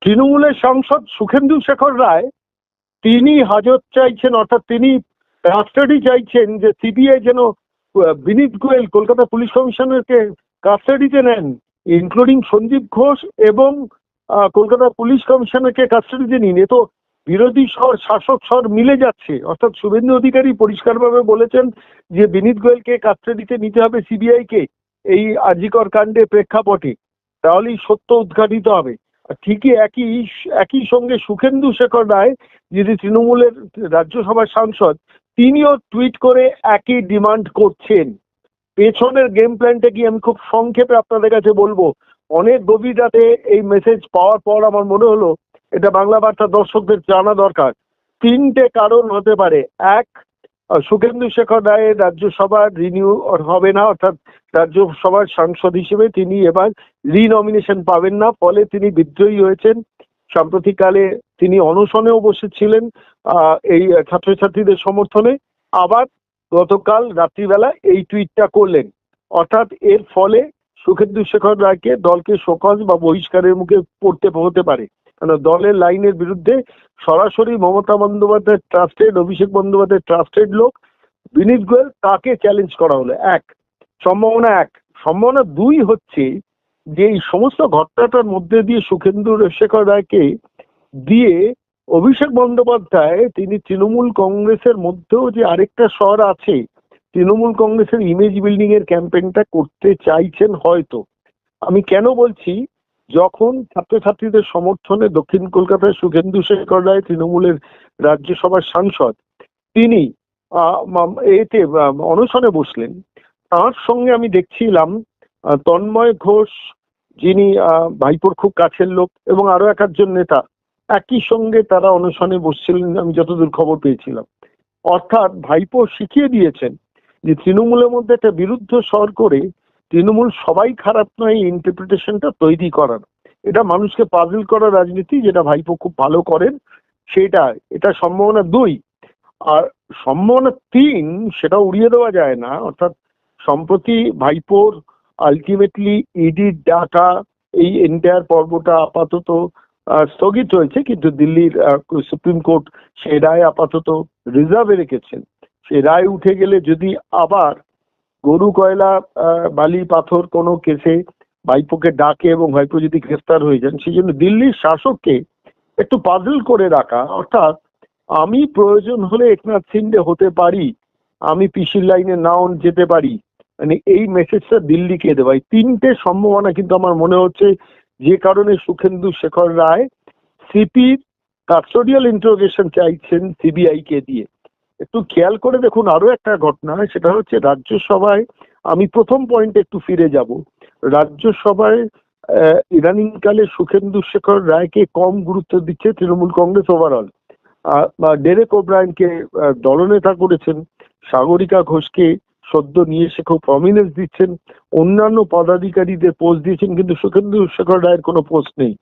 তৃণমূলের সাংসদ সুখেন্দু শেখর রায় তিনি হাজত চাইছেন, অর্থাৎ তিনি কাস্টাডি চাইছেন যে সিবিআই যেন বিনীত গোয়েল কলকাতা পুলিশ কমিশনারকে কাস্টাডিতে নেন, ইনক্লুডিং সন্দীপ ঘোষ এবং কলকাতা পুলিশ কমিশনারকে কাস্টাডিতে নিন। এ তো বিরোধী স্বর শাসক স্বর মিলে যাচ্ছে। অর্থাৎ শুভেন্দু অধিকারী পরিষ্কারভাবে বলেছেন যে বিনীত গোয়েলকে কাস্টাডিতে নিতে হবে সিবিআই কে এই আরজিকর কাণ্ডের প্রেক্ষাপটে, তাহলেই সত্য উদ্ঘাটিত হবে। ঠিকই একই সঙ্গে সুখেন্দু শেখর রায়, যিনি তৃণমূলের রাজ্যসভার সাংসদ, তিনিও টুইট করে একই ডিমান্ড করছেন। পেছনের গেম প্ল্যানটা কি আমি খুব সংক্ষেপে আপনাদের কাছে বলবো। অনেক গভীর রাতে এই মেসেজ পাওয়ার পর আমার মনে হলো এটা বাংলা বার্তা দর্শকদের জানা দরকার। তিনটে কারণ হতে পারে। এক, সুখেন্দু শেখর রায়ের রাজ্যসভা রিনিউ হবে না, অর্থাৎ রাজ্যসভার সাংসদ হিসেবে তিনি এবার রিনমিনেশন পাবেন না, ফলে তিনি বিদ্রোহী হয়েছেন। সাম্প্রতিককালে তিনি অনশনেও বসেছিলেন এই ছাত্রছাত্রীদের সমর্থনে। আবার গতকাল রাত্রিবেলা এই টুইটটা করলেন। অর্থাৎ এর ফলে সুখেন্দু শেখর রায়কে দলকে শোকজ বা বহিষ্কারের মুখে পড়তে হতে পারে। কারণ দলের লাইনের বিরুদ্ধে সরাসরি মমতা বন্দ্যোপাধ্যায়ের ট্রাস্টেড, অভিষেক বন্দ্যোপাধ্যায়ের ট্রাস্টেড লোক বিনীত গোয়েল, তাকে চ্যালেঞ্জ করা হলো। সম্ভাবনা এক। সম্ভাবনা দুই হচ্ছে যে এই সমস্ত ঘটনাটার মধ্যে দিয়ে সুখেন্দু শেখর রায়কে দিয়ে অভিষেক বন্দ্যোপাধ্যায় তিনি তৃণমূল কংগ্রেসের মধ্যেও যে আরেকটা স্বর আছে, তৃণমূল কংগ্রেসের ইমেজ বিল্ডিং এর ক্যাম্পেইনটা করতে চাইছেন হয়তো। আমি কেন বলছি, যখন ছাত্রছাত্রীদের সমর্থনে দক্ষিণ কলকাতায় সুখেন্দু শেখর রায় তৃণমূলের রাজ্যসভার সাংসদ, তিনি এতে অনশনে বসলেন, তার সঙ্গে আমি দেখছিলাম তন্ময় ঘোষ, যিনি ভাইপোর খুব কাছের লোক, এবং আরো একজন নেতা একই সঙ্গে তারা অনশনে বসছিলেন, আমি যতদূর খবর পেয়েছিলাম। অর্থাৎ ভাইপো শিখিয়ে দিয়েছেন যে তৃণমূলের মধ্যে একটা বিরুদ্ধ স্বর করে তৃণমূল সবাই খারাপ নয় এই ইন্টারপ্রিটেশনটা তৈরি করার, এটা মানুষকে পাজল করার রাজনীতি, যেটা ভাইপো খুব ভালো করেন সেটা। এটা সম্ভাবনা দুই। আর সম্ভাবনা তিন, সেটা উড়িয়ে দেওয়া যায় না। অর্থাৎ সম্প্রতি ভাইপোর আলটিমেটলি ইডির ডাটা, এই এন্টায়ার পর্বটা আপাতত স্থগিত হয়েছে, কিন্তু দিল্লির সুপ্রিম কোর্ট সেই রায় আপাতত রিজার্ভে রেখেছেন। সেই রায় উঠে গেলে যদি আবার গরু কয়লা বালি পাথর কোনো কেসে ভাইপোকে ডাকে এবং ভাইপো যদি গ্রেফতার হয়ে যান, সেই জন্য দিল্লির শাসককে একটু পাজল করে রাখা। অর্থাৎ আমি প্রয়োজন হলে একনাথ শিন্ডে হতে পারি, আমি পিসির লাইনে নাও যেতে পারি, মানে এই মেসেজটা দিল্লিকে দেওয়া। এই তিনটে সম্ভাবনা কিন্তু আমার মনে হচ্ছে, যে কারণে সুখেন্দু শেখর রায় সিপির কাস্টোডিয়াল ইন্টারোগেশন চাইছেন সিবিআই কে দিয়ে। একটু খেয়াল করে দেখুন আরো একটা ঘটনা, সেটা হচ্ছে রাজ্যসভায়, আমি প্রথম পয়েন্টে একটু ফিরে যাব। রাজ্যসভায় ইদানিংকালে সুখেন্দু শেখর রায়কে কম গুরুত্ব দিচ্ছে তৃণমূল কংগ্রেস ওভারঅল। ডেরেক ওব্রায়েনকে দলনেতা করেছেন, সাগরিকা ঘোষকে সদ্য নিয়ে এসে খুব প্রমিনেন্স দিচ্ছেন, অন্যান্য পদাধিকারীদের পোস্ট দিয়েছেন, কিন্তু সুখেন্দু শেখর রায়ের কোনো পোস্ট নেই।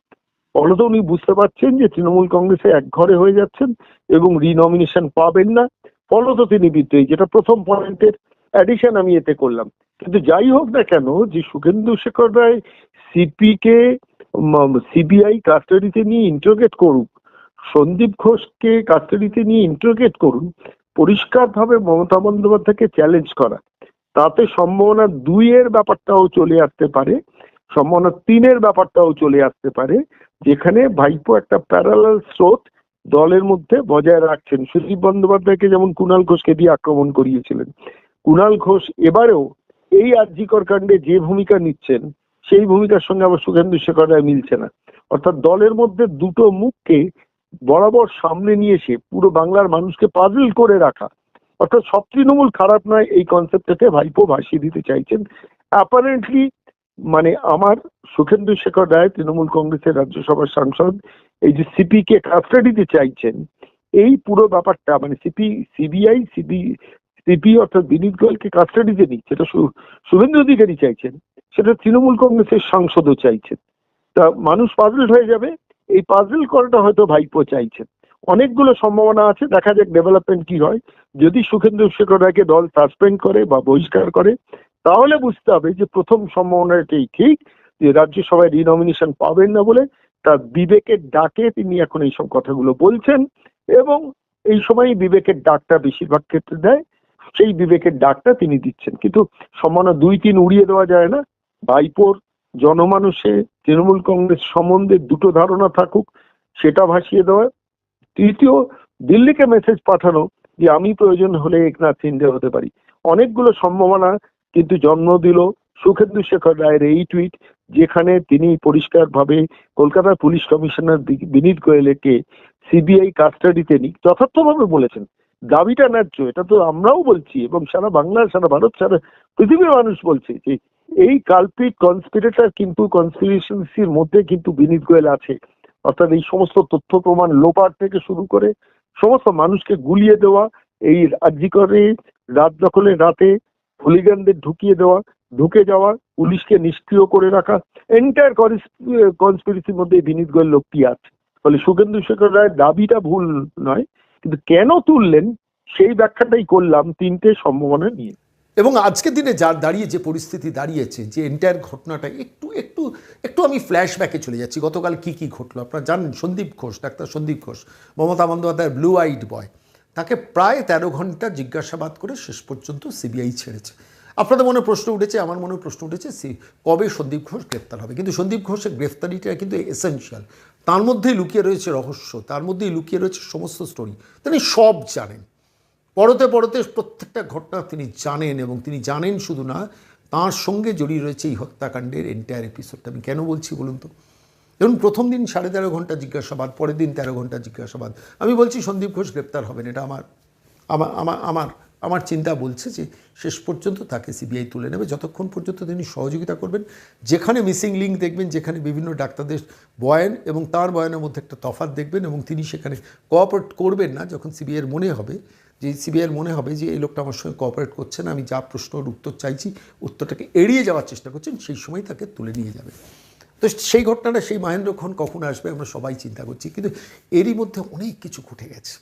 ফলত উনি বুঝতে পারছেন যে তৃণমূল কংগ্রেসে একঘরে হয়ে যাচ্ছেন এবং রিনমিনেশন পাবেন না, ফলত তিনি বিদ্রোহী। যেটা প্রথম পয়েন্টের অ্যাডিশন আমি এতে করলাম। কিন্তু যাই হোক না কেন, যে সুখেন্দু শেখর রায় সিপি কে সিবিআই কাস্টাডিতে নিয়ে ইন্টারোগেট করুক, সন্দীপ ঘোষকে কাস্টাডিতে নিয়ে ইন্টারোগেট করুন, পরিষ্কারভাবে মমতা বন্দ্যোপাধ্যায়কে চ্যালেঞ্জ করা, তাতে সম্ভাবনা দুইয়ের ব্যাপারটাও চলে আসতে পারে, সম্ভাবনা তিনের ব্যাপারটাও চলে আসতে পারে, যেখানে ভাইপো একটা প্যারালাল স্রোত দলের মধ্যে বজায় রাখছেন। সুদীপ বন্দ্যোপাধ্যায়কে যেমন কুণাল ঘোষকে দিয়ে আক্রমণ করিয়েছিলেন, কুণাল ঘোষ এবারেও এই আরজিকর কাণ্ডে যে ভূমিকা নিচ্ছেন, সেই ভূমিকার সঙ্গে আবার সুখেন্দু শেখর রায় মিলছে না। অর্থাৎ দলের মধ্যে দুটো মুখকে বরাবর সামনে নিয়ে এসে পুরো বাংলার মানুষকে পাজল করে রাখা, অর্থাৎ সব তৃণমূল খারাপ নয় এই কনসেপ্টটাকে ভাইপো ভাসিয়ে দিতে চাইছেন অ্যাপারেন্টলি। মানে আমার সুখেন্দু শেখর রায় তৃণমূল কংগ্রেসের রাজ্যসভার সাংসদ এই যে সিপি কে কাস্টাডিতে চাইছেন, এই পুরো ব্যাপারটা মানে সিপি অর্থাৎ বিনীত গোয়েলকে কাস্টাডিতে নিচ্ছে, সেটা শুভেন্দু অধিকারী চাইছেন, সেটা তৃণমূল কংগ্রেসের সাংসদও চাইছেন। তা মানুষ পাজল হয়ে যাবে, এই পাজল করাটা হয়তো ভাইপো চাইছেন। অনেকগুলো সম্ভাবনা আছে, দেখা যাক ডেভেলপমেন্ট কি হয়। যদি সুখেন্দু শেখর রায়কে দল সাসপেন্ড করে বা বহিষ্কার করে, তাহলে বুঝতে হবে যে প্রথম সম্ভাবনাটাই ঠিক, যে রাজ্যসভায় রিনমিনেশন পাবেন না বলে তার বিবেকের ডাকে তিনি এখন এইসব কথাগুলো বলছেন, এবং এই সময় বিবেকের ডাকটা বেশিরভাগ ক্ষেত্রে দেয়, সেই বিবেকের ডাকটা তিনি দিচ্ছেন। কিন্তু সম্ভাবনা 2-3 উড়িয়ে দেওয়া যায় না। ভাইপোর জনমানুষে তৃণমূল কংগ্রেস সম্বন্ধে দুটো ধারণা থাকুক, সেটা ভাসিয়ে দেওয়া। তৃতীয়, দিল্লিকে মেসেজ পাঠানো যে আমি প্রয়োজন হলে একনাথ শিন্দে হতে পারি। অনেকগুলো সম্ভাবনা কিন্তু জন্ম দিল সুখেন্দু শেখর রায়ের এই টুইট, যেখানে তিনি পরিষ্কারভাবে কলকাতার পুলিশ কমিশনার বিনীত গোয়েলকে সিবিআই কাস্টাডিতে নিক যথার্থভাবে বলেছেন। দাবিটা ন্যায্য, এটা তো আমরাও বলছি, এবং সারা বাংলা, সারা ভারত, সারা পৃথিবীর মানুষ বলছে যে এই কালপিট কনস্পিরেটর কিন্তু কনস্পিরেসির মধ্যে কিন্তু বিনীত গোয়েল আছে। অর্থাৎ এই সমস্ত তথ্য প্রমাণ লোপাট থেকে শুরু করে সমস্ত মানুষকে গুলিয়ে দেওয়া, এই আরজিকরে রাত দখলের রাতে হুলিগানদের ঢুকে যাওয়া, পুলিশকে নিষ্ক্রিয় করে রাখা, এন্টায়ার কনস্পিরেসির মধ্যে বিনীত গোয়েল লোকটি আছে। ফলে সুখেন্দু শেখর রায়ের দাবিটা ভুল নয়, কিন্তু কেন তুললেন সেই ব্যাখ্যাটাই করলাম 3টে সম্ভাবনা নিয়ে। এবং আজকের দিনে যার দাঁড়িয়ে যে পরিস্থিতি দাঁড়িয়েছে, যে এন্টায়ার ঘটনাটা একটু একটু একটু আমি ফ্ল্যাশব্যাকে চলে যাচ্ছি। গতকাল কি ঘটলো আপনারা জানেন। সন্দীপ ঘোষ, ডাক্তার সন্দীপ ঘোষ, মমতা বন্দ্যোপাধ্যায়ের ব্লু আইড বয়, তাকে প্রায় 13 ঘন্টা জিজ্ঞাসাবাদ করে শেষ পর্যন্ত সিবিআই ছেড়েছে। আপনাদের মনে প্রশ্ন উঠেছে, আমার মনে প্রশ্ন উঠেছে, কবে সন্দীপ ঘোষ গ্রেফতার হবে। কিন্তু সন্দীপ ঘোষের গ্রেফতারিটা কিন্তু এসেনশিয়াল। তার মধ্যেই লুকিয়ে রয়েছে রহস্য, তার মধ্যেই লুকিয়ে রয়েছে সমস্ত স্টোরি। তিনি সব জানেন, পরতে প্রত্যেকটা ঘটনা তিনি জানেন, এবং তিনি জানেন শুধু না, তাঁর সঙ্গে জড়িয়ে রয়েছে এই হত্যাকাণ্ডের এন্টায়ার এপিসোডটা। আমি কেন বলছি বলুন তো? ধরুন প্রথম দিন 13.5 ঘন্টা জিজ্ঞাসাবাদ, পরের দিন 13 ঘন্টা জিজ্ঞাসাবাদ। আমি বলছি সন্দীপ ঘোষ গ্রেপ্তার হবেন, এটা আমার চিন্তা বলছে যে শেষ পর্যন্ত তাকে সিবিআই তুলে নেবে, যতক্ষণ পর্যন্ত তিনি সহযোগিতা করবেন। যেখানে মিসিং লিঙ্ক দেখবেন, যেখানে বিভিন্ন ডাক্তারদের বয়ান এবং তার বয়ানের মধ্যে একটা তফাৎ দেখবেন, এবং তিনি সেখানে কোঅপারেট করবেন না, যখন সিবিআইয়ের মনে হবে যে এই লোকটা আমার সঙ্গে কোঅপারেট করছে না, আমি যা প্রশ্নের উত্তর চাইছি উত্তরটাকে এড়িয়ে যাওয়ার চেষ্টা করছেন, সেই সময় তাকে তুলে নিয়ে যাবে। তো সেই ঘটনাটা, সেই মহেন্দ্রক্ষণ কখন আসবে আমরা সবাই চিন্তা করছি। কিন্তু এরই মধ্যে অনেক কিছু ঘটে গেছে।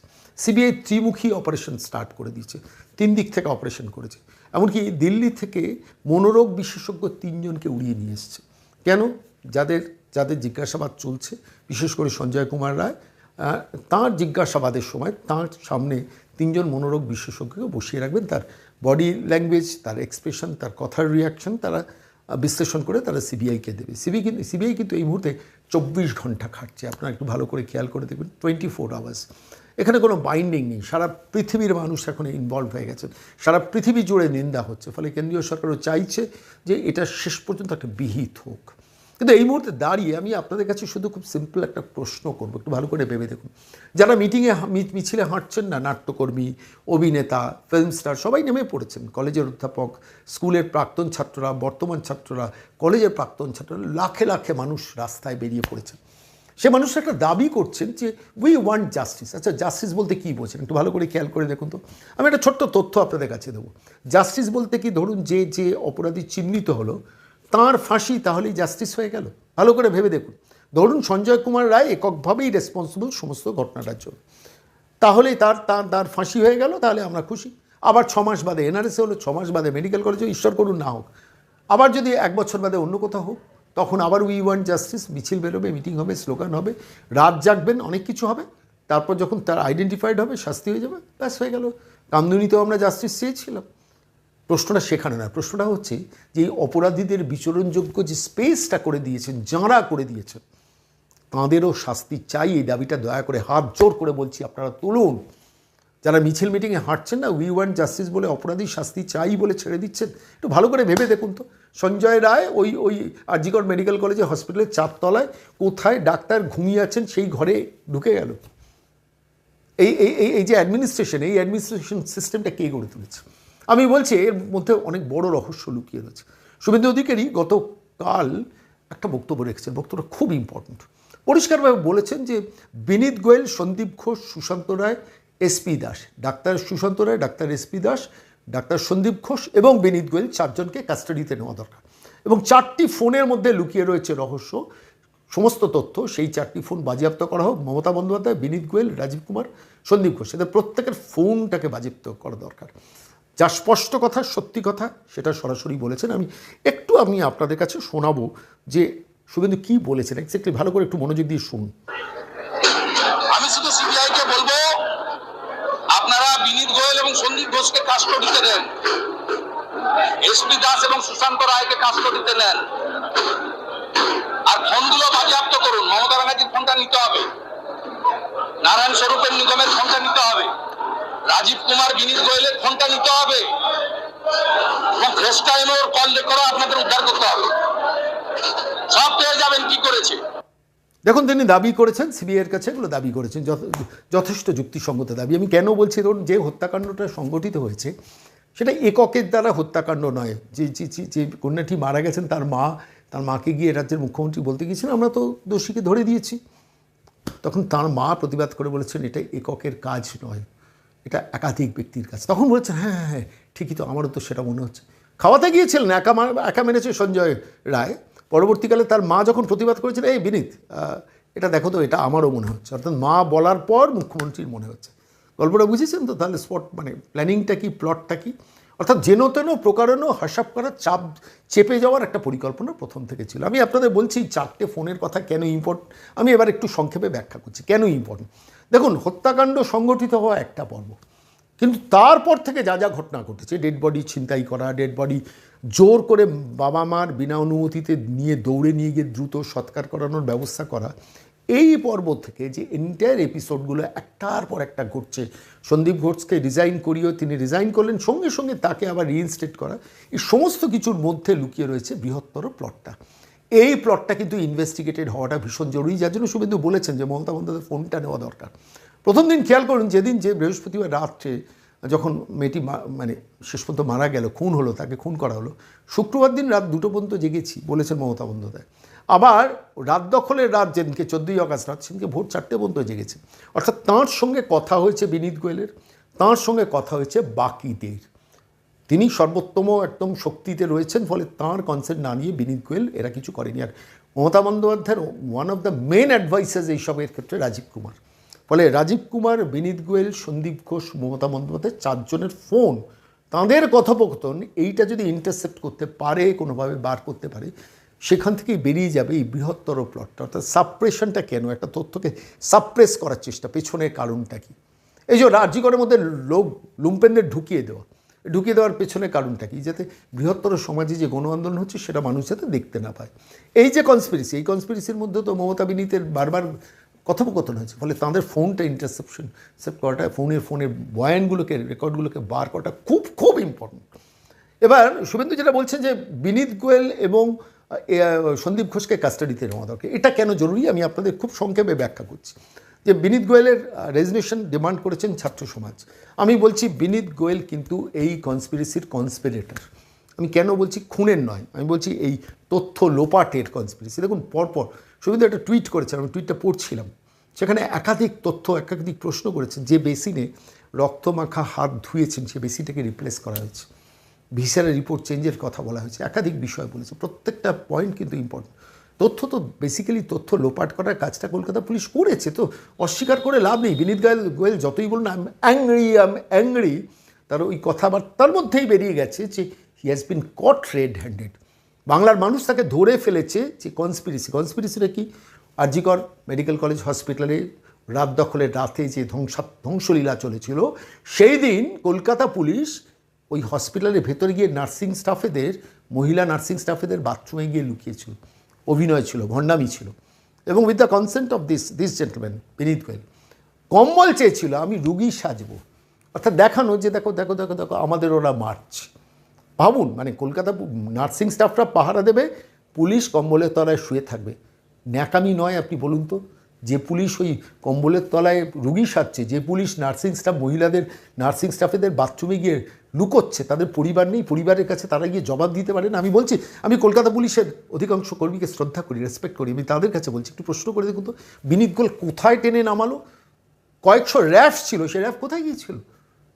সিবিআই ত্রিমুখী অপারেশন স্টার্ট করে দিয়েছে, 3 দিক থেকে অপারেশন করেছে। এমনকি দিল্লি থেকে মনোরোগ বিশেষজ্ঞ 3 জনকে উড়িয়ে নিয়ে এসছে। কেন? যাদের জিজ্ঞাসাবাদ চলছে, বিশেষ করে সঞ্জয় কুমার রায়, তাঁর জিজ্ঞাসাবাদের সময় তাঁর সামনে 3 জন মনোরোগ বিশেষজ্ঞকে বসিয়ে রাখবেন। তার বডি ল্যাঙ্গুয়েজ, তার এক্সপ্রেশন, তার কথার রিয়াকশন তারা বিশ্লেষণ করে তারা সিবিআইকে দেবে। সিবিআই কিন্তু এই মুহূর্তে 24 ঘন্টা খাটছে। আপনারা একটু ভালো করে খেয়াল করে দেখবেন, 24 আওয়ার্স। এখানে কোনো বাইন্ডিং নেই। সারা পৃথিবীর মানুষ এখন ইনভলভ হয়ে গেছেন, সারা পৃথিবী জুড়ে নিন্দা হচ্ছে। ফলে কেন্দ্রীয় সরকারও চাইছে যে এটা শেষ পর্যন্ত একটা বিহিত হোক। কিন্তু এই মুহূর্তে দাঁড়িয়ে আমি আপনাদের কাছে শুধু খুব সিম্পল একটা প্রশ্ন করবো, একটু ভালো করে ভেবে দেখুন। যারা মিছিলে হাঁটছেন না, নাট্যকর্মী, অভিনেতা, ফিল্ম স্টার, সবাই নেমে পড়েছেন। কলেজের অধ্যাপক, স্কুলের প্রাক্তন ছাত্ররা, বর্তমান ছাত্ররা, কলেজের প্রাক্তন ছাত্ররা, লাখে লাখে মানুষ রাস্তায় বেরিয়ে পড়েছেন। সে মানুষ একটা দাবি করছেন যে উই ওয়ান্ট জাস্টিস। আচ্ছা, জাস্টিস বলতে কী বোঝেন একটু ভালো করে খেয়াল করে দেখুন তো। আমি একটা ছোট্ট তথ্য আপনাদের কাছে দেবো। জাস্টিস বলতে কি, ধরুন যে অপরাধী চিহ্নিত হলো তাঁর ফাঁসি, তাহলেই জাস্টিস হয়ে গেল? ভালো করে ভেবে দেখুন। ধরুন সঞ্জয় কুমার রায় এককভাবেই রেসপন্সিবল সমস্ত ঘটনাটার জন্য, তাহলেই তার ফাঁসি হয়ে গেল, তাহলে আমরা খুশি। আবার 6 মাস বাদে এনআরএসে হলো, 6 মাস বাদে মেডিকেল কলেজে, ঈশ্বর করুন না হোক। আবার যদি 1 বছর বাদে অন্য কোথাও হোক, তখন আবার উই ওয়ান্ট জাস্টিস, মিছিল বেরোবে, মিটিং হবে, স্লোগান হবে, রাত জাগবেন, অনেক কিছু হবে। তারপর যখন তার আইডেন্টিফাইড হবে, শাস্তি হয়ে যাবে, ব্যাস হয়ে গেল। কামদুনিতেও আমরা জাস্টিস চেয়েছিলাম। প্রশ্নটা সেখানে না, প্রশ্নটা হচ্ছে যে এই অপরাধীদের বিচরণযোগ্য যে স্পেসটা করে দিয়েছেন, যাঁরা করে দিয়েছেন, তাঁদেরও শাস্তি চাই। এই দাবিটা দয়া করে হাত জোর করে বলছি, আপনারা তুলুন। যারা মিছিল মিটিংয়ে হাঁটছেন না, উই ওয়ান্ট জাস্টিস বলে অপরাধী শাস্তি চাই বলে ছেড়ে দিচ্ছেন, একটু ভালো করে ভেবে দেখুন তো। সঞ্জয় রায় ওই আরজিকর মেডিকেল কলেজে হসপিটালের 4 তলায় কোথায় ডাক্তার ঘুমিয়ে আছেন সেই ঘরে ঢুকে গেল। এই যে অ্যাডমিনিস্ট্রেশন, এই অ্যাডমিনিস্ট্রেশন সিস্টেমটা কে গড়ে তুলেছে? আমি বলছি এর মধ্যে অনেক বড় রহস্য লুকিয়ে রয়েছে। শুভেন্দু অধিকারী গতকাল একটা বক্তব্য রেখেছেন, বক্তব্যটা খুব ইম্পর্ট্যান্ট। পরিষ্কারভাবে বলেছেন যে Vineet Goel, Sandip Ghosh, Sushanta Roy, SP Das, doctor Sushanta Roy, doctor SP Das, doctor Sandip Ghosh এবং বিনীত গোয়েল 4 জনকে কাস্টাডিতে নেওয়া দরকার। এবং 4টি ফোনের মধ্যে লুকিয়ে রয়েছে রহস্য, সমস্ত তথ্য। সেই 4টি ফোন বাজেয়াপ্ত করা হোক। মমতা বন্দ্যোপাধ্যায়, বিনীত গোয়েল, রাজীব কুমার, সন্দীপ ঘোষ, এদের প্রত্যেকের ফোনটাকে বাজেয়াপ্ত করা দরকার। যা স্পষ্ট কথা, সত্যি কথা, সেটা সরাসরি বলেছেন। আমি আপনাদের কাছে শোনাবো যে শুভেন্দু কি বলেছেন এক্স্যাক্টলি ভালো করে একটু মনোযোগ দিয়ে শুনুন। আমি শুধু সিবিআই কে বলবো, আপনারা বিনীত গোয়েল এবং সন্দীপ ঘোষকে কাস্টডিতে নেন, এসপি দাস এবং সুশান্ত রায়কে কাস্টডিতে নেন, আর ফোনগুলো বাজেয়াপ্ত করুন। মমতা ব্যানার্জির ফোনটা নিতে হবে, নারায়ণ স্বরূপের নিগমের ফোনটা নিতে হবে, রাজীব কুমার বিনীত গোয়েলের ফোনটা নিতে হবে, এবং ফেস টাইম ওর কল রেকর্ড আপনাদের উদ্ধার করতে হবে। সব পেয়ে যাবেন কি করেছে। দেখুন তিনি দাবি করেছেন সিবিআইয়ের কাছে, এগুলো দাবি করেছেন যথেষ্ট যুক্তিসঙ্গত দাবি। আমি কেন বলছি, ধরুন যে হত্যাকাণ্ডটা সংগঠিত হয়েছে সেটা এককের দ্বারা হত্যাকাণ্ড নয়। যে কন্যাটি মারা গেছেন তার মাকে গিয়ে রাজ্যের মুখ্যমন্ত্রী বলতে গিয়েছিলেন আমরা তো দোষীকে ধরে দিয়েছি, তখন তার মা প্রতিবাদ করে বলেছেন এটা এককের কাজ নয়, এটা একাধিক ব্যক্তির কাজ। তখন বলেছেন হ্যাঁ হ্যাঁ হ্যাঁ ঠিকই তো, আমারও তো সেটা মনে হচ্ছে। খাওয়াতে গিয়েছিলেন, একা মেরেছে সঞ্জয় রায়। পরবর্তীকালে তার মা যখন প্রতিবাদ করেছেন এই বিনীত এটা দেখো তো, এটা আমারও মনে হচ্ছে, অর্থাৎ মা বলার পর মুখ্যমন্ত্রীর মনে হচ্ছে। গল্পটা বুঝেছেন তো? তাহলে স্পট মানে প্ল্যানিংটা কি, প্লটটা কি, অর্থাৎ যেন তেন প্রকারেণও হাসাপ করার চাপ চেপে যাওয়ার একটা পরিকল্পনা প্রথম থেকে ছিল। আমি আপনাদের বলছি 4টে ফোনের কথা কেন ইম্পর্টেন্ট, আমি এবার একটু সংক্ষেপে ব্যাখ্যা করছি কেন ইম্পর্টেন্ট। দেখুন হত্যাকাণ্ড সংগঠিত হওয়া একটা পর্ব, কিন্তু তারপর থেকে যা যা ঘটনা ঘটেছে, ডেড বডি ছিনতাই করা, ডেড বডি জোর করে বাবা মার বিনা অনুমতিতে নিয়ে দৌড়ে নিয়ে গিয়ে দ্রুত সৎকার করানোর ব্যবস্থা করা, এই পর্ব থেকে যে এন্টায়ার এপিসোডগুলো একটার পর একটা ঘটছে, সন্দীপ ঘোষকে রিজাইন করিয়েও তিনি রিজাইন করলেন, সঙ্গে সঙ্গে তাকে আবার রিইনস্টেট করা, এই সমস্ত কিছুর মধ্যে লুকিয়ে রয়েছে বৃহত্তর প্লটটা। এই প্লটটা কিন্তু ইনভেস্টিগেটেড হওয়াটা ভীষণ জরুরি, যার জন্য শুভেন্দু বলেছেন যে মমতা বন্দ্যোপাধ্যায়ের ফোনটা নেওয়া দরকার। প্রথম দিন খেয়াল করুন, যেদিন যে বৃহস্পতিবার রাত্রে যখন মেয়েটি মানে শেষ পর্যন্ত মারা গেল, খুন হলো, তাকে খুন করা হলো, শুক্রবার দিন রাত 2টো পর্যন্ত জেগেছি বলেছেন মমতা বন্দ্যোপাধ্যায়। আবার রাত দখলের রাত যেদিনকে 14ই আগস্ট রাত, সেদিনকে ভোর 4টে পর্যন্ত জেগেছে। অর্থাৎ তাঁর সঙ্গে কথা হয়েছে বিনীত গোয়েলের, তাঁর সঙ্গে কথা হয়েছে বাকিদের। তিনি সর্বোত্তম একদম শক্তিতে রয়েছেন, ফলে তাঁর কনসেন্ট না নিয়ে বিনীত গোয়েল এরা কিছু করেনি। আর মমতা বন্দ্যোপাধ্যায়ের ওয়ান অফ দ্য মেন অ্যাডভাইসার্স এইসবের ক্ষেত্রে রাজীব কুমার। ফলে রাজীব কুমার, বিনীত গোয়েল, সন্দীপ ঘোষ, মমতা বন্দ্যোপাধ্যায় 4 জনের ফোন, তাঁদের কথোপকথন এইটা যদি ইন্টারসেপ্ট করতে পারে, কোনোভাবে বার করতে পারে, সেখান থেকেই বেরিয়ে যাবে এই বৃহত্তর প্লটটা। অর্থাৎ সাপ্রেশনটা কেন, একটা তথ্যকে সাপ্রেস করার চেষ্টা, পেছনের কারণটা কি। এই যে রাজ্যগড়ের মধ্যে লোক লুম্পেনদের ঢুকিয়ে দেওয়ার পেছনে কারণটা কি, যাতে বৃহত্তর সমাজে যে গণ আন্দোলন হচ্ছে সেটা মানুষ যাতে দেখতে না পায়। এই যে কনস্পিরেসি, এই কনস্পিরেসির মধ্যে তো মমতা বিনীতের বারবার কথোপকথন হয়েছে, ফলে তাদের ফোনটা সেভ করাটা, ফোনের বয়ানগুলোকে, রেকর্ডগুলোকে বার করাটা খুব খুব ইম্পর্টেন্ট। এবার শুভেন্দু যেটা বলছেন যে বিনীত গোয়েল এবং সন্দীপ ঘোষকে কাস্টাডিতে নেওয়া দরকার, এটা কেন জরুরি আমি আপনাদের খুব সংক্ষেপে ব্যাখ্যা করছি। যে বিনীত গোয়েলের রেজিগনেশন ডিমান্ড করেছেন ছাত্র সমাজ। আমি বলছি বিনীত গোয়েল কিন্তু এই কনস্পিরেসির কনস্পিরেটর। আমি কেন বলছি খুনের নয়, আমি বলছি এই তথ্য লোপাটের কনস্পিরেসি। দেখুন পরপর শুভেন্দু একটা টুইট করেছেন, আমি টুইটটা পড়ছিলাম, সেখানে একাধিক তথ্য, একাধিক প্রশ্ন করেছেন। যে বেসিনে রক্তমাখা হাত ধুয়েছেন সে বেসিনটাকে রিপ্লেস করা হয়েছে, ভিসারের রিপোর্ট চেঞ্জের কথা বলা হয়েছে, একাধিক বিষয় বলেছে, প্রত্যেকটা পয়েন্ট কিন্তু ইম্পর্টেন্ট। তথ্য তো বেসিক্যালি তথ্য লোপাট করার কাজটা কলকাতা পুলিশ করেছে, তো অস্বীকার করে লাভ নেই। বিনীত গোয়েল যতই বলুন আই এম অ্যাংরি, তার ওই কথাবার্তার মধ্যেই বেরিয়ে গেছে যে he has been caught red handed. বাংলার মানুষ তাকে ধরে ফেলেছে যে কনস্পিরেসিটা কি, আরজিকর মেডিকেল কলেজ হসপিটালে রাত দখলের রাতে যে ধ্বংসলীলা চলেছিল, সেই দিন কলকাতা পুলিশ ওই হসপিটালের ভেতরে গিয়ে মহিলা নার্সিং স্টাফেদের বাথরুমে গিয়ে লুকিয়েছিল, অভিনয় ছিল, ভণ্ডামি ছিল, এবং with the consent of this gentleman Vineet Goel কম্বল চেয়েছিল আমি রুগী সাজবো, অর্থাৎ দেখানো যে দেখো দেখো দেখো দেখো আমাদের ওরা মারছে। ভাবুন, মানে কলকাতা নার্সিং স্টাফরা পাহারা দেবে, পুলিশ কম্বলের তলায় শুয়ে থাকবে। ন্যাকামি নয় আপনি বলুন তো? যে পুলিশ ওই কম্বলের তলায় রুগী সাজছে, যে পুলিশ নার্সিং স্টাফেদের বাথরুমে গিয়ে লুকোচ্ছে, তাদের পরিবার নেই, পরিবারের কাছে তারা গিয়ে জবাব দিতে পারে না। আমি বলছি, আমি কলকাতা পুলিশের অধিকাংশ কর্মীকে শ্রদ্ধা করি, রেসপেক্ট করি, আমি তাদের কাছে বলছি একটু প্রশ্ন করে দেখুন তো, বিনীত গোয়েল কোথায় টেনে নামালো? কয়েকশো র্যাফ ছিল, সে র্যাফ কোথায় গিয়েছিল?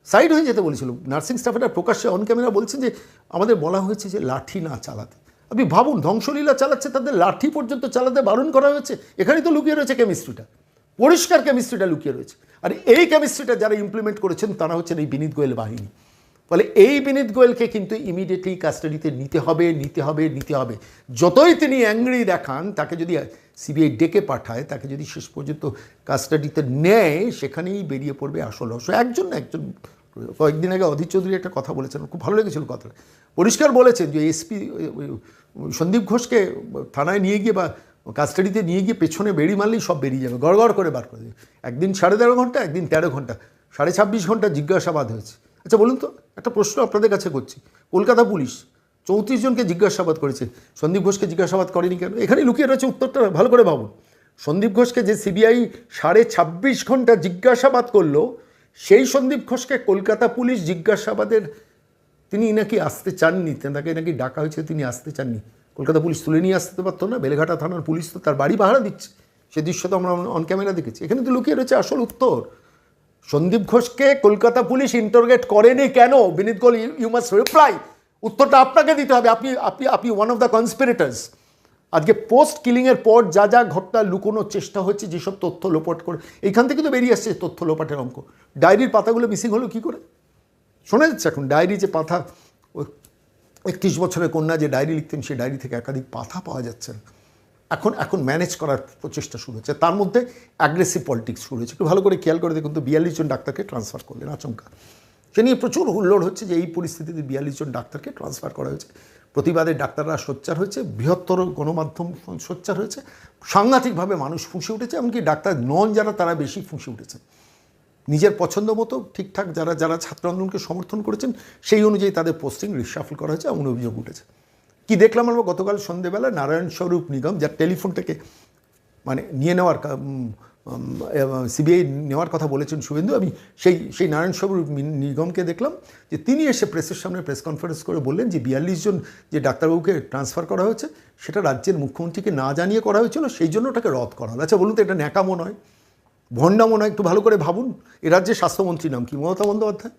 সাইড হয়ে যেতে বলেছিল। নার্সিং স্টাফেরা প্রকাশ্যে অন ক্যামেরা বলছেন যে আমাদের বলা হয়েছে যে লাঠি না চালাতে। আপনি ভাবুন, ধ্বংসলীলা চালাচ্ছে, তাদের লাঠি পর্যন্ত চালাতে বারণ করা হয়েছে। এখানেই তো লুকিয়ে রয়েছে কেমিস্ট্রিটা, পরিষ্কার কেমিস্ট্রিটা লুকিয়ে রয়েছে। আর এই কেমিস্ট্রিটা যারা ইমপ্লিমেন্ট করেছেন তারা হচ্ছেন এই বিনীত গোয়েল বাহিনী। ফলে এই বিনীত গোয়েলকে কিন্তু ইমিডিয়েটলি কাস্টাডিতে নিতে হবে। যতই তিনি অ্যাংরি দেখান, তাকে যদি সিবিআই ডেকে পাঠায়, তাকে যদি শেষ পর্যন্ত কাস্টাডিতে নেয়, সেখানেই বেরিয়ে পড়বে আসল রহস্য। একজন কয়েকদিন আগে অধীর চৌধুরী একটা কথা বলেছেন, খুব ভালো লেগেছিল কথাটা। পরিষ্কার বলেছেন যে এসপি সন্দীপ ঘোষকে থানায় নিয়ে গিয়ে বা কাস্টাডিতে নিয়ে গিয়ে পেছনে বেড়ি মারলেই সব বেরিয়ে যাবে, গড়গড় করে বার করে দেবে। একদিন 13.5 ঘন্টা, একদিন 13 ঘন্টা, 26.5 ঘন্টা জিজ্ঞাসাবাদ হয়েছে। আচ্ছা বলুন তো, একটা প্রশ্ন আপনাদের কাছে করছি, কলকাতা পুলিশ 34 জনকে জিজ্ঞাসাবাদ করেছে, সন্দীপ ঘোষকে জিজ্ঞাসাবাদ করেনি কেন? এখানে লুকিয়ে রয়েছে উত্তরটা, ভালো করে ভাবুন। সন্দীপ ঘোষকে যে সিবিআই 26.5 ঘন্টা জিজ্ঞাসাবাদ করলো, সেই সন্দীপ ঘোষকে কলকাতা পুলিশ জিজ্ঞাসাবাদের তিনি নাকি আসতে চাননি, তাকে নাকি ডাকা হয়েছে, তিনি আসতে চাননি। কলকাতা পুলিশ তুলে নিয়ে আসতে পারতো না? বেলেঘাটা থানার পুলিশ তো তার বাড়ি পাহারা দিচ্ছে, সে দৃশ্য তো আমরা অন ক্যামেরা দেখেছি। এখানে তো লুকিয়ে রয়েছে আসল উত্তর। সন্দীপ ঘোষকে কলকাতা পুলিশ ইন্টারোগেট করেনি কেন? বিনীত গোয়েল, ইউ মাস্ট রিপ্লাই। উত্তরটা আপনাকে দিতে হবে। আপনি ওয়ান অফ দ্য কনস্পিরেটার্স। আজকে পোস্ট কিলিংয়ের পর যা ঘটনা লুকোনোর চেষ্টা হচ্ছে, যেসব তথ্য লোপাট করে, এইখান থেকে তো বেরিয়ে আসছে তথ্য লোপাটের অঙ্ক। ডায়েরির পাতাগুলো মিসিং হলো কী করে? শোনা যাচ্ছে এখন ডায়েরি যে পাতা, 31 বছরের কন্যা যে ডায়েরি লিখতেন, সেই ডায়েরি থেকে একাধিক পাতা পাওয়া যাচ্ছে না। এখন ম্যানেজ করার প্রচেষ্টা শুরু হচ্ছে, তার মধ্যে অ্যাগ্রেসিভ পলিটিক্স শুরু হয়েছে। একটু ভালো করে খেয়াল করে দেখুন তো, 42 জন ডাক্তারকে ট্রান্সফার করলেন আচমকা। সে নিয়ে প্রচুর হুল্লোড় হচ্ছে যে এই পরিস্থিতিতে 42 জন ডাক্তারকে ট্রান্সফার করা হয়েছে। প্রতিবাদে ডাক্তাররা সোচ্চার হয়েছে, বৃহত্তর গণমাধ্যম সোচ্চার হয়েছে, সাংঘাতিকভাবে মানুষ ফুঁসে উঠেছে, এমনকি ডাক্তার নন যারা, তারা বেশি ফুঁসে উঠেছে। নিজের পছন্দ মতো ঠিকঠাক যারা ছাত্র আন্দোলনকে সমর্থন করেছেন, সেই অনুযায়ী তাদের পোস্টিং রিশাফল করা হয়েছে, এমন অভিযোগ উঠেছে। কি দেখলাম আমরা গতকাল সন্ধ্যেবেলা? নারায়ণ স্বরূপ নিগম, যার টেলিফোনটাকে মানে নিয়ে নেওয়ার সিবিআই নেওয়ার কথা বলেছেন শুভেন্দু, আমি সেই নারায়ণ স্বরূপ নিগমকে দেখলাম যে তিনি এসে প্রেসের সামনে প্রেস কনফারেন্স করে বললেন যে 42 জন যে ডাক্তারবাবুকে ট্রান্সফার করা হয়েছে, সেটা রাজ্যের মুখ্যমন্ত্রীকে না জানিয়ে করা হয়েছিল, সেই জন্য ওটাকে রদ করা হলো। আচ্ছা বলুন তো, এটা ন্যাকামো নয়, ভণ্ডামো নয়? একটু ভালো করে ভাবুন। এ রাজ্যের স্বাস্থ্যমন্ত্রীর নাম কি? মমতা বন্দ্যোপাধ্যায়।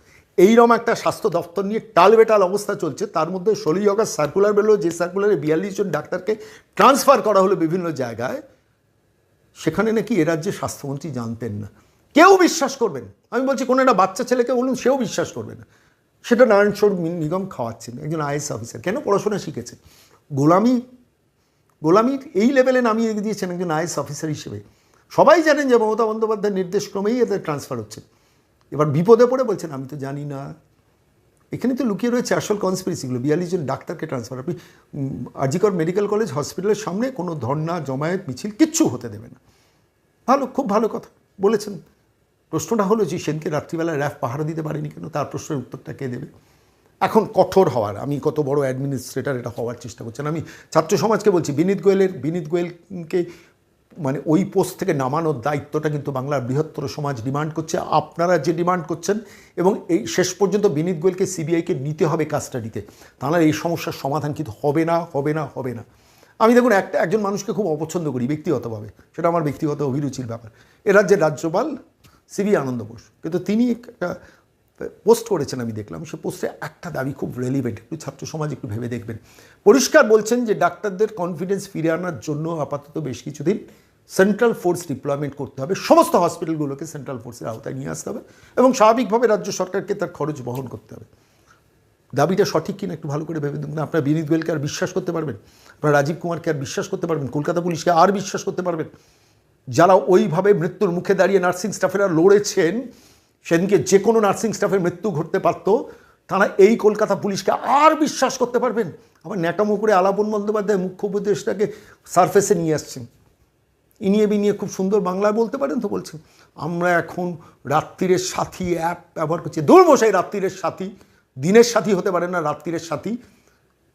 এইরকম একটা স্বাস্থ্য দপ্তর নিয়ে টালবেটাল অবস্থা চলছে, তার মধ্যে 16 অগস্ট সার্কুলার বেরোলো, যে সার্কুলারে 42 জন ডাক্তারকে ট্রান্সফার করা হলো বিভিন্ন জায়গায়, সেখানে নাকি এ রাজ্যের স্বাস্থ্যমন্ত্রী জানতেন না। কেউ বিশ্বাস করবেন? আমি বলছি কোনো একটা বাচ্চা ছেলেকে বলুন, সেও বিশ্বাস করবে না। সেটা নারায়ণ স্বরূপ নিগম খাওয়াচ্ছেন, একজন আইএস অফিসার। কেন? পড়াশোনা শিখেছে। গোলামির এই লেভেলে নামিয়ে দিয়েছেন একজন আইএস অফিসার হিসেবে। সবাই জানেন যে মমতা বন্দ্যোপাধ্যায়ের নির্দেশক্রমেই এদের ট্রান্সফার হচ্ছে। এবার বিপদে পড়ে বলছেন আমি তো জানি না। এখানে তো লুকিয়ে রয়েছে আসল কনস্পিরেসিগুলো। 42 জন ডাক্তারকে ট্রান্সফার। আপনি আজিকর মেডিকেল কলেজ হসপিটালের সামনে কোনো ধর্না, জমায়েত, মিছিল কিচ্ছু হতে দেবে না। ভালো, খুব ভালো কথা বলেছেন। প্রশ্নটা হলো যে সেদিনকে রাত্রিবেলা র্যাফ পাহারা দিতে পারেনি কেন? তার প্রশ্নের উত্তরটা কে দেবে? এখন কঠোর হওয়ার, আমি কত বড় অ্যাডমিনিস্ট্রেটর এটা হওয়ার চেষ্টা করছেন। আমি ছাত্র সমাজকে বলছি, বিনীত গোয়েলকে মানে ওই পোস্ট থেকে নামানোর দায়িত্বটা কিন্তু বাংলার বৃহত্তর সমাজ ডিমান্ড করছে। আপনারা যে ডিমান্ড করছেন, এবং এই শেষ পর্যন্ত বিনীত গোয়েলকে সিবিআইকে নিতে হবে কাস্টাডিতে, তাহলে এই সমস্যার সমাধান কিন্তু হবে না। আমি দেখুন একজন মানুষকে খুব অপছন্দ করি ব্যক্তিগতভাবে, সেটা আমার ব্যক্তিগত অভিরুচির ব্যাপার। এ রাজ্যের রাজ্যপাল সিবি আনন্দ বোস, কিন্তু তিনি একটা পোস্ট করেছেন, আমি দেখলাম। সে পোস্টে একটা দাবি খুব রেলিভেন্ট, একটু ছাত্র সমাজ একটু ভেবে দেখবেন। পরিষ্কার বলছেন যে ডাক্তারদের কনফিডেন্স ফিরে আনার জন্য আপাতত বেশ কিছুদিন সেন্ট্রাল ফোর্স ডিপ্লয়মেন্ট করতে হবে, সমস্ত হসপিটালগুলোকে সেন্ট্রাল ফোর্সের আওতায় নিয়ে আসতে হবে, এবং স্বাভাবিকভাবে রাজ্য সরকারকে তার খরচ বহন করতে হবে। দাবিটা সঠিক কিনা একটু ভালো করে ভেবে দেখুন। আপনার বিনীত গোয়েলকে আর বিশ্বাস করতে পারবেন? আপনার রাজীব কুমারকে আর বিশ্বাস করতে পারবেন? কলকাতা পুলিশকে আর বিশ্বাস করতে পারবেন? যারা ওইভাবে মৃত্যুর মুখে দাঁড়িয়ে নার্সিং স্টাফেরা লড়েছেন, সেদিনকে যে কোনো নার্সিং স্টাফের মৃত্যু ঘটতে পারত, তারা এই কলকাতা পুলিশকে আর বিশ্বাস করতে পারবেন? আবার ন্যাকামো করে আলাপন বন্দ্যোপাধ্যায় মুখ্য উপদেষ্টাকে সারফেসে নিয়ে আসছেন। ইনিয়ে বিনিয়ে খুব সুন্দর বাংলায় বলতে পারেন তো, বলছেন আমরা এখন রাত্রিরের সাথী অ্যাপ ব্যবহার করছি। দূর মশাই, রাত্রিরের সাথী দিনের সাথী হতে পারে না, রাত্রিরের সাথী।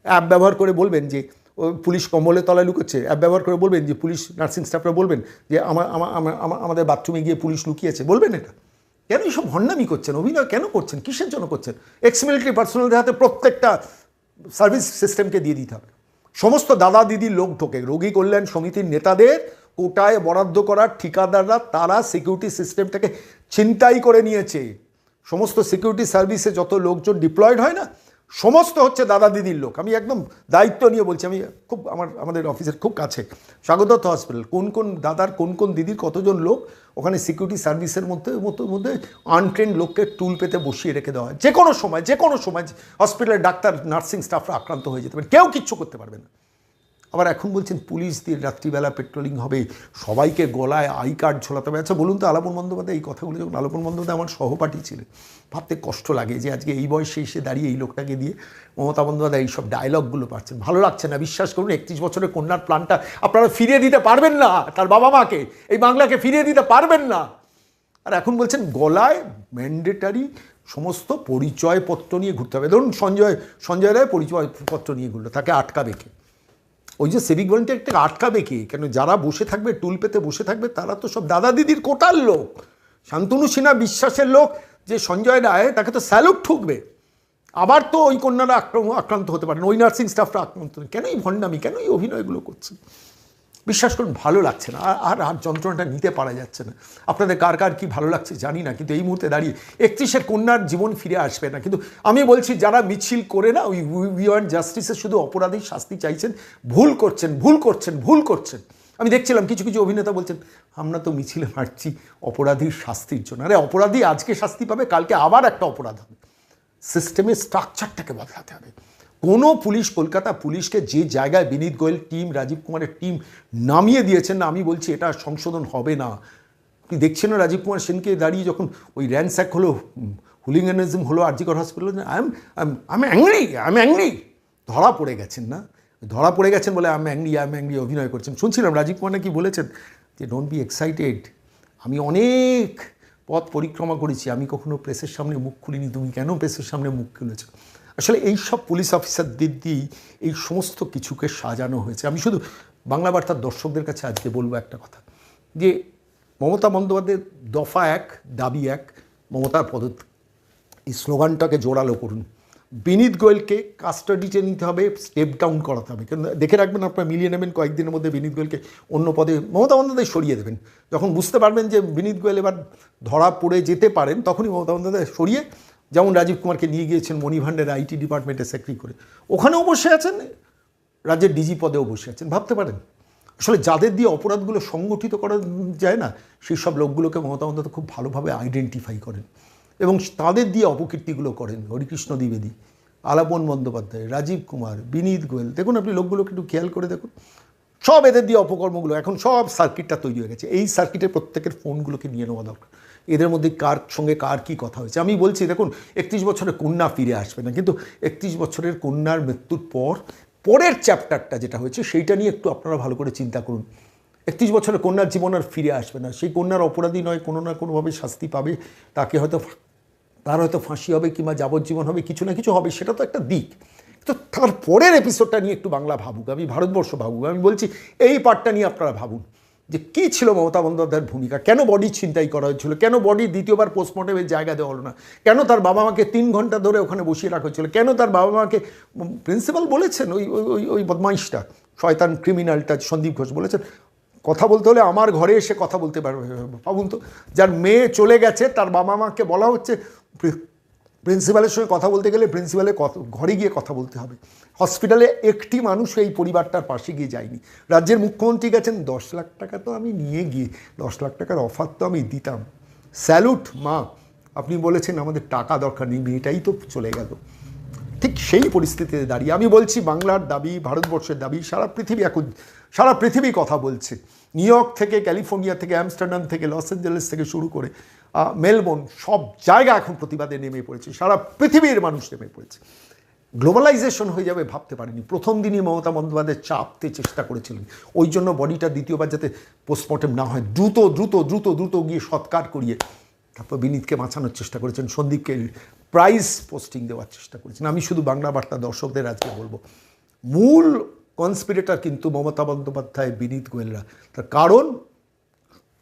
অ্যাপ ব্যবহার করে বলবেন যে পুলিশ কম্বলের তলায় লুকোচ্ছে, অ্যাপ ব্যবহার করে বলবেন যে পুলিশ নার্সিং স্টাফরা বলবেন যে আমাদের বাথরুমে গিয়ে পুলিশ লুকিয়েছে, বলবেন এটা? কেন এইসব ভণ্ডামি করছেন? অভিনয় কেন করছেন? কিসের জন্য করছেন? এক্স মিলিটারি পার্সোনালদের হাতে প্রত্যেকটা সার্ভিস সিস্টেমকে দিয়ে দিতে হবে। সমস্ত দাদা দিদির লোক ঢোকে, রোগী কল্যাণ সমিতির নেতাদের কোটায় বরাদ্দ করার ঠিকাদাররা, তারা সিকিউরিটি সিস্টেমটাকে ছিনতাই করে নিয়েছে। সমস্ত সিকিউরিটি সার্ভিসে যত লোকজন ডিপ্লয়েড হয় না, সমস্ত হচ্ছে দাদা দিদির লোক। আমি একদম দায়িত্ব নিয়ে বলছি, আমি খুব আমাদের অফিসের খুব কাছে স্বাগতত্ব হসপিটাল, কোন দাদার কোন দিদির কতজন লোক ওখানে সিকিউরিটি সার্ভিসের মধ্যে আনট্রেন্ড লোককে টুল পেতে বসিয়ে রেখে দেওয়া হয়। যে কোনো সময় হসপিটালের ডাক্তার নার্সিং স্টাফরা আক্রান্ত হয়ে যেতে পারে, কেউ কিচ্ছু করতে পারবে না। আবার এখন বলছেন পুলিশ দিয়ে রাত্রিবেলা পেট্রোলিং হবে, সবাইকে গলায় আই কার্ড ঝোলাতে হবে। আচ্ছা বলুন তো, আলাপন বন্দ্যোপাধ্যায় এই কথাগুলো যখন, আলাপন বন্দ্যোপাধ্যায় আমার সহপাঠী ছিলেন, ভাবতে কষ্ট লাগে যে আজকে এই বয়সে এসে দাঁড়িয়ে এই লোকটাকে দিয়ে মমতা বন্দ্যোপাধ্যায় এইসব ডায়লগগুলো পাচ্ছেন। ভালো লাগছে না, বিশ্বাস করুন। 31 বছরের কন্যার প্ল্যানটা আপনারা ফিরিয়ে দিতে পারবেন না, তার বাবা মাকে, এই বাংলাকে ফিরিয়ে দিতে পারবেন না। আর এখন বলছেন গলায় ম্যান্ডেটারি সমস্ত পরিচয়পত্র নিয়ে ঘুরতে হবে। ধরুন সঞ্জয় রায় পরিচয়পত্র নিয়ে ঘুরলো, তাকে আটকাবে কে? ওই যে সিভিক ভলেন্টিয়ারটাকে আটকাবে কে? কেন যারা বসে থাকবে, টুল পেতে বসে থাকবে, তারা তো সব দাদা দিদির কোটার লোক, শান্তনু সিনহা বিশ্বাসের লোক। যে সঞ্জয় রায়, তাকে তো স্যালুট ঠুকবে। আবার তো ওই কন্যারা আক্রান্ত হতে পারেন, ওই নার্সিং স্টাফরা আক্রান্ত হতে, কেন এই ভণ্ডামি, কেন এই অভিনয়গুলো করছে? বিশ্বাস করুন ভালো লাগছে না, আর যন্ত্রণাটা নিতে পারা যাচ্ছে না। আপনাদের কার কি ভালো লাগছে জানি না, কিন্তু এই মুহূর্তে দাঁড়িয়ে 31-এর কন্যার জীবন ফিরে আসবে না। কিন্তু আমি বলছি, যারা মিছিল করে না ওই উই ওয়ান্ট জাস্টিসে শুধু অপরাধী শাস্তি চাইছেন, ভুল করছেন। আমি দেখছিলাম কিছু অভিনেতা বলছেন, আমরা তো মিছিলে মারছি অপরাধীর শাস্তির জন্য। আরে অপরাধী আজকে শাস্তি পাবে, কালকে আবার একটা অপরাধ হবে। সিস্টেমের স্ট্রাকচারটাকে বদলাতে হবে। কোনো পুলিশ, কলকাতা পুলিশকে যে জায়গায় বিনীত গোয়েল টিম, রাজীব কুমারের টিম নামিয়ে দিয়েছেন না, আমি বলছি এটা সংশোধন হবে না। আপনি দেখছেন না রাজীব কুমার সেনকে দাঁড়িয়ে যখন ওই র্যানস্যাক হলো, হুলিগানিজম হলো আরজি কর হসপিটালে, আই এম অ্যাংরি, ধরা পড়ে গেছেন না, ধরা পড়ে গেছেন বলে আই এম অ্যাংরি অভিনয় করছেন। শুনছিলাম রাজীব কুমার নাকি বলেছেন যে ডোন্ট বি এক্সাইটেড, আমি অনেক পথ পরিক্রমা করেছি, আমি কখনো প্রেসের সামনে মুখ খুলিনি, তুমি কেন প্রেসের সামনে মুখ খুলেছ? আসলে এই সব পুলিশ অফিসারদের দিয়েই এই সমস্ত কিছুকে সাজানো হয়েছে। আমি শুধু বাংলা বার্তার দর্শকদের কাছে আজকে বলবো একটা কথা, যে মমতা বন্দ্যোপাধ্যায়ের দফা 1 দাবি 1, মমতার পদত্যাগ, এই স্লোগানটাকে জোরালো করুন। বিনীত গোয়েলকে কাস্টাডিতে নিতে হবে, স্টেপ ডাউন করাতে হবে। কিন্তু দেখে রাখবেন, আপনারা মিলিয়ে নেবেন, কয়েকদিনের মধ্যে বিনীত গোয়েলকে অন্য পদে মমতা বন্দ্যোপাধ্যায় সরিয়ে দেবেন। যখন বুঝতে পারবেন যে বিনীত গোয়েল এবার ধরা পড়ে যেতে পারেন, তখনই মমতা বন্দ্যোপাধ্যায় সরিয়ে, যেমন রাজীব কুমারকে নিয়ে গিয়েছেন মণিভাণ্ডারের আইটি ডিপার্টমেন্টে সেক্রেটারি করে, ওখানেও বসে আছেন, রাজ্যের ডিজি পদেও বসে আছেন। ভাবতে পারেন, আসলে যাদের দিয়ে অপরাধগুলো সংগঠিত করা যায় না, সেই সব লোকগুলোকে মমতা বন্দ্যোপাধ্যায় খুব ভালোভাবে আইডেন্টিফাই করেন এবং তাদের দিয়ে অপকীর্তিগুলো করেন। হরিকৃষ্ণ দ্বিবেদী, আলাপন বন্দ্যোপাধ্যায়, রাজীব কুমার, বিনীত গোয়েল, দেখুন আপনি লোকগুলোকে একটু খেয়াল করে দেখুন, সব এদের দিয়ে অপকর্মগুলো, এখন সব সার্কিটটা তৈরি হয়ে গেছে। এই সার্কিটের প্রত্যেকের ফোনগুলোকে নিয়ে নেওয়া দরকার, এদের মধ্যে কার সঙ্গে কার কী কথা হয়েছে। আমি বলছি দেখুন, 31 বছরের কন্যা ফিরে আসবে না, কিন্তু 31 বছরের কন্যার মৃত্যুর পরের চ্যাপ্টারটা যেটা হয়েছে সেইটা নিয়ে একটু আপনারা ভালো করে চিন্তা করুন। 31 বছরের কন্যার জীবন আর ফিরে আসবে না, সেই কন্যার অপরাধী নয়, কোনো না কোনোভাবে শাস্তি পাবে, তার হয়তো ফাঁসি হবে কিংবা যাবজ্জীবন হবে, কিছু না কিছু হবে, সেটা তো একটা দিক। তো তারপরের এপিসোডটা নিয়ে একটু বাংলা ভাবুক, আমি ভারতবর্ষ ভাবুক। আমি বলছি এই পার্টটা নিয়ে আপনারা ভাবুন যে কী ছিল মমতা বন্দ্যোপাধ্যায়ের ভূমিকা, কেন বডি ছিনতাই করা হয়েছিল, কেন বডি দ্বিতীয়বার পোস্টমর্টমের জায়গা দেওয়া হলো না, কেন তার বাবা মাকে 3 ঘন্টা ধরে ওখানে বসিয়ে রাখা হয়েছিল, কেন তার বাবা মাকে প্রিন্সিপাল বলেছেন, ওই বদমাইশটা, শয়তান ক্রিমিনালটা সন্দীপ ঘোষ বলেছেন, কথা বলতে হলে আমার ঘরে এসে কথা বলতে পারবে। ভাবুন তো, যার মেয়ে চলে গেছে, তার বাবা মাকে বলা হচ্ছে প্রিন্সিপালের সঙ্গে কথা বলতে গেলে প্রিন্সিপালের ঘরে গিয়ে কথা বলতে হবে। হসপিটালে একটি মানুষ এই পরিবারটার পাশে গিয়ে যায়নি। রাজ্যের মুখ্যমন্ত্রী গেছেন, 10 লাখ টাকা তো আমি নিয়ে গিয়ে 10 লাখ টাকার অফার তো আমি দিতাম, স্যালুট মা, আপনি বলেছেন আমাদের টাকা দরকার নেই, মেয়েটাই তো চলে গেল। ঠিক সেই পরিস্থিতিতে দাঁড়িয়ে আমি বলছি, বাংলার দাবি, ভারতবর্ষের দাবি, সারা পৃথিবী কথা বলছে। নিউ ইয়র্ক থেকে, ক্যালিফোর্নিয়া থেকে, আমস্টারডাম থেকে, লস অ্যাঞ্জেলেস থেকে শুরু করে মেলবোর্ন, সব জায়গা এখন প্রতিবাদে নেমে পড়েছে, সারা পৃথিবীর মানুষ নেমে পড়েছে। গ্লোবালাইজেশন হয়ে যাবে ভাবতে পারেনি। প্রথম দিনই মমতা বন্দ্যোপাধ্যায় চাপতে চেষ্টা করেছিলেন, ওই জন্য বডিটা দ্বিতীয়বার যাতে পোস্টমর্টেম না হয়, দ্রুত গিয়ে সৎকার করিয়ে তারপর বিনীতকে বাঁচানোর চেষ্টা করেছেন, সন্দীপকে প্রাইজ পোস্টিং দেওয়ার চেষ্টা করেছেন। আমি শুধু বাংলা বার্তা দর্শকদের আজকে বলবো, মূল কনস্পিরেটর কিন্তু মমতা বন্দ্যোপাধ্যায়, বিনীত গোয়েলরা। তার কারণ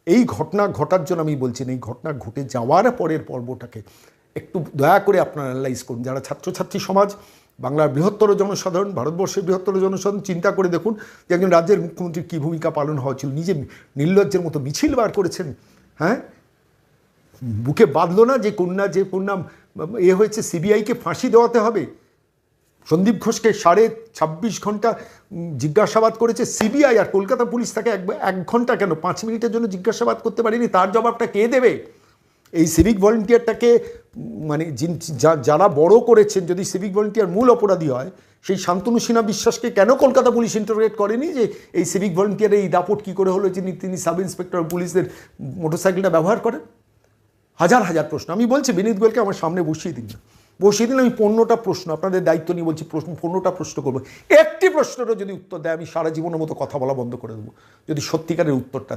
এই ঘটনা ঘটার জন্য আমি বলছি না, এই ঘটনা ঘটে যাওয়ার পরের পর্বটাকে একটু দয়া করে আপনারা অ্যানালাইজ করুন। যারা ছাত্রছাত্রী সমাজ, বাংলার বৃহত্তর জনসাধারণ, ভারতবর্ষের বৃহত্তর জনসাধারণ, চিন্তা করে দেখুন যে একজন রাজ্যের মুখ্যমন্ত্রীর কী ভূমিকা পালন হওয়া ছিল। নিজে নির্লজ্জের মতো মিছিল বার করেছেন, হ্যাঁ, বুকে বাঁধলো না যে কন্যা হয়েছে, সিবিআইকে ফাঁসি দেওয়াতে হবে। সন্দীপ ঘোষকে 26.5 ঘন্টা জিজ্ঞাসাবাদ করেছে সিবিআই, আর কলকাতা পুলিশ তাকে 1 ঘন্টা কেন 5 মিনিটের জন্য জিজ্ঞাসাবাদ করতে পারেনি। তার জবাবটা কে দেবে? এই সিভিক ভলেন্টিয়ারটাকে মানে যারা বড় করেছেন, যদি সিভিক ভলেন্টিয়ার মূল অপরাধী হয়, সেই শান্তনু সিনহা বিশ্বাসকে কেন কলকাতা পুলিশ ইন্টারোগেট করেনি যে এই সিভিক ভলেন্টিয়ারের এই দাপট কী করে হলো, তিনি সাব ইন্সপেক্টর পুলিশের মোটরসাইকেলটা ব্যবহার করেন? হাজার হাজার প্রশ্ন। আমি বলছি বিনীত গোয়েলকে আমার সামনে বসিয়ে দিন না, বসিয়ে দিন, আমি 15টা প্রশ্ন আপনাদের দায়িত্ব নিয়ে বলছি, 15টা প্রশ্ন করবো, একটি প্রশ্নেরও যদি উত্তর দেয় আমি সারা জীবনের মতো কথা বলা বন্ধ করে দেবো, যদি সত্যিকারের উত্তরটা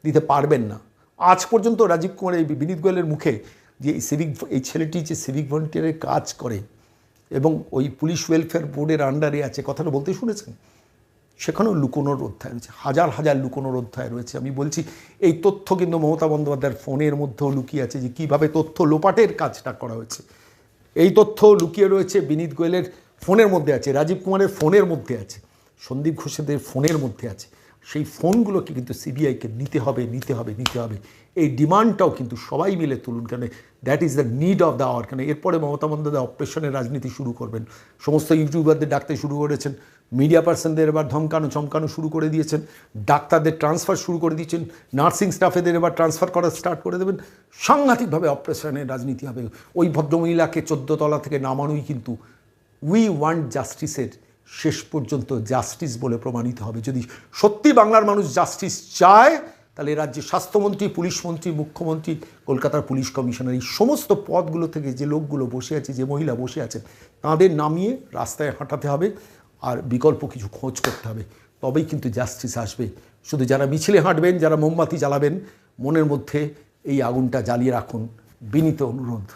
দিতে পারবেন না। আজ পর্যন্ত রাজীব কুমার এই বিনীত গোয়েলের মুখে যে এই ছেলেটি যে সিভিক ভলেন্টিয়ারের কাজ করে এবং ওই পুলিশ ওয়েলফেয়ার বোর্ডের আন্ডারে আছে, কথাটা বলতে শুনেছেন? সেখানেও লুকোনোর অধ্যায় রয়েছে, হাজার হাজার লুকোনোর অধ্যায় রয়েছে। আমি বলছি এই তথ্য কিন্তু মমতা বন্দ্যোপাধ্যায়ের ফোনের মধ্যেও লুকিয়ে আছে, যে কীভাবে তথ্য লোপাটের কাজটা করা হয়েছে। এই তথ্য লুকিয়ে রয়েছে বিনীত গোয়েলের ফোনের মধ্যে আছে, রাজীব কুমারের ফোনের মধ্যে আছে, সন্দীপ ঘোষেদের ফোনের মধ্যে আছে। সেই ফোনগুলোকে কিন্তু সিবিআইকে নিতে হবে। এই ডিমান্ডটাও কিন্তু সবাই মিলে তুলুন, কেন that is the need of the hour. কেন এরপরে মমতা বন্দ্যোপাধ্যায় অপারেশনের রাজনীতি শুরু করবেন, সমস্ত ইউটিউবারদের ডাকতে শুরু করেছেন, মিডিয়া পার্সনদের এবার চমকানো শুরু করে দিয়েছেন, ডাক্তারদের ট্রান্সফার শুরু করে দিয়েছেন, নার্সিং স্টাফেদের এবার ট্রান্সফার করা স্টার্ট করে দেবেন। সাংঘাতিকভাবে অপারেশনের রাজনীতি হবে। ওই ভদ্রমহিলাকে 14 তলা থেকে নামানোই কিন্তু উই ওয়ান্ট জাস্টিসের শেষ পর্যন্ত জাস্টিস বলে প্রমাণিত হবে। যদি সত্যি বাংলার মানুষ জাস্টিস চায়, তাহলে রাজ্যের স্বাস্থ্যমন্ত্রী, পুলিশ মন্ত্রী, মুখ্যমন্ত্রী, কলকাতার পুলিশ কমিশনার, এই সমস্ত পদগুলো থেকে যে লোকগুলো বসে আছে, যে মহিলা বসে আছেন, তাদের নামিয়ে রাস্তায় হাঁটাতে হবে আর বিকল্প কিছু খোঁজ করতে হবে, তবেই কিন্তু জাস্টিস আসবে। শুধু যারা মিছিলে হাঁটবেন, যারা মোমবাতি জ্বালাবেন, মনের মধ্যে এই আগুনটা জ্বালিয়ে রাখুন, বিনীত অনুরোধ।